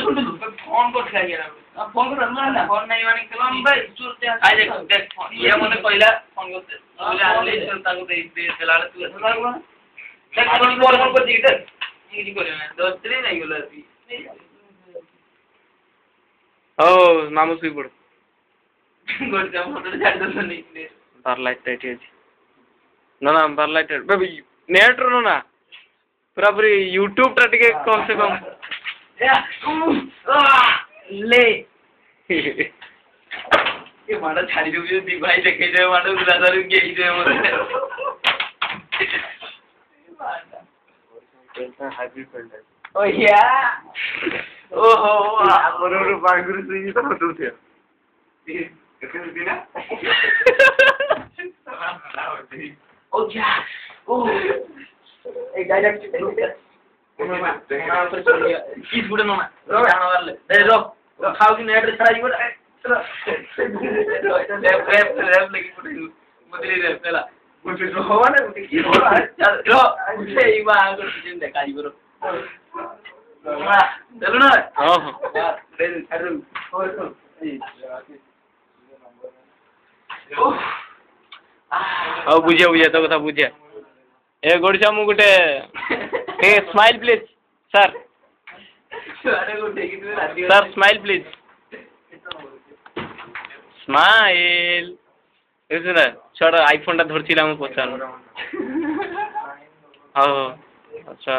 phone को ठिया गया फोन को ना फोन नहीं माने कलम भाई चुरते आ देख देख ये मने पहिला फोन को बोले आले चलता को दे देला तू देख फोन को दिख दे ये करे ना दो तीन नहीं गेलो ओ मामू सुई पड़ गोड जा मोटर झाड़ दो नहीं तार लाइट टाइट है ना तार लाइट बेबी नेट रो ना पूरा पूरी यूट्यूब टा टिके कम से कम ले ये माडा छाड़ी जो भी भाई देखे जो माडा उलादार के ही जो हाइब्रिड फिल्टर ओ या ओहो बरोबर बागुर सुई तो होतो थे कितने दिन ओ या ओ एक डायरेक्ट किस बुढ़े मामा रो आना वाले दे रो खाओ की नेट छड़ा जी बुढ़े रैप लगी बुढ़े मुदली रैप पहला मुझे रो हो ना की रो उसे ही बाहर को जिन देखा जी ब्रो चलो ना हां दे अरे और ओ बुझे तो कथा बुझे ए गोडचा मु गुटे a smile please sir sir smile please smile ऐसे ना छोड़ आईफोन टा धरছিলা मु पछान हां अच्छा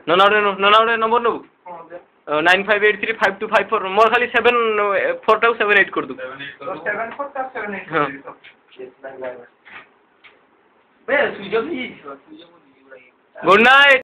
नो नंबर नो 95835254 मोर खाली 748 कर दू 7478 बे सुजो भी गुड नाइट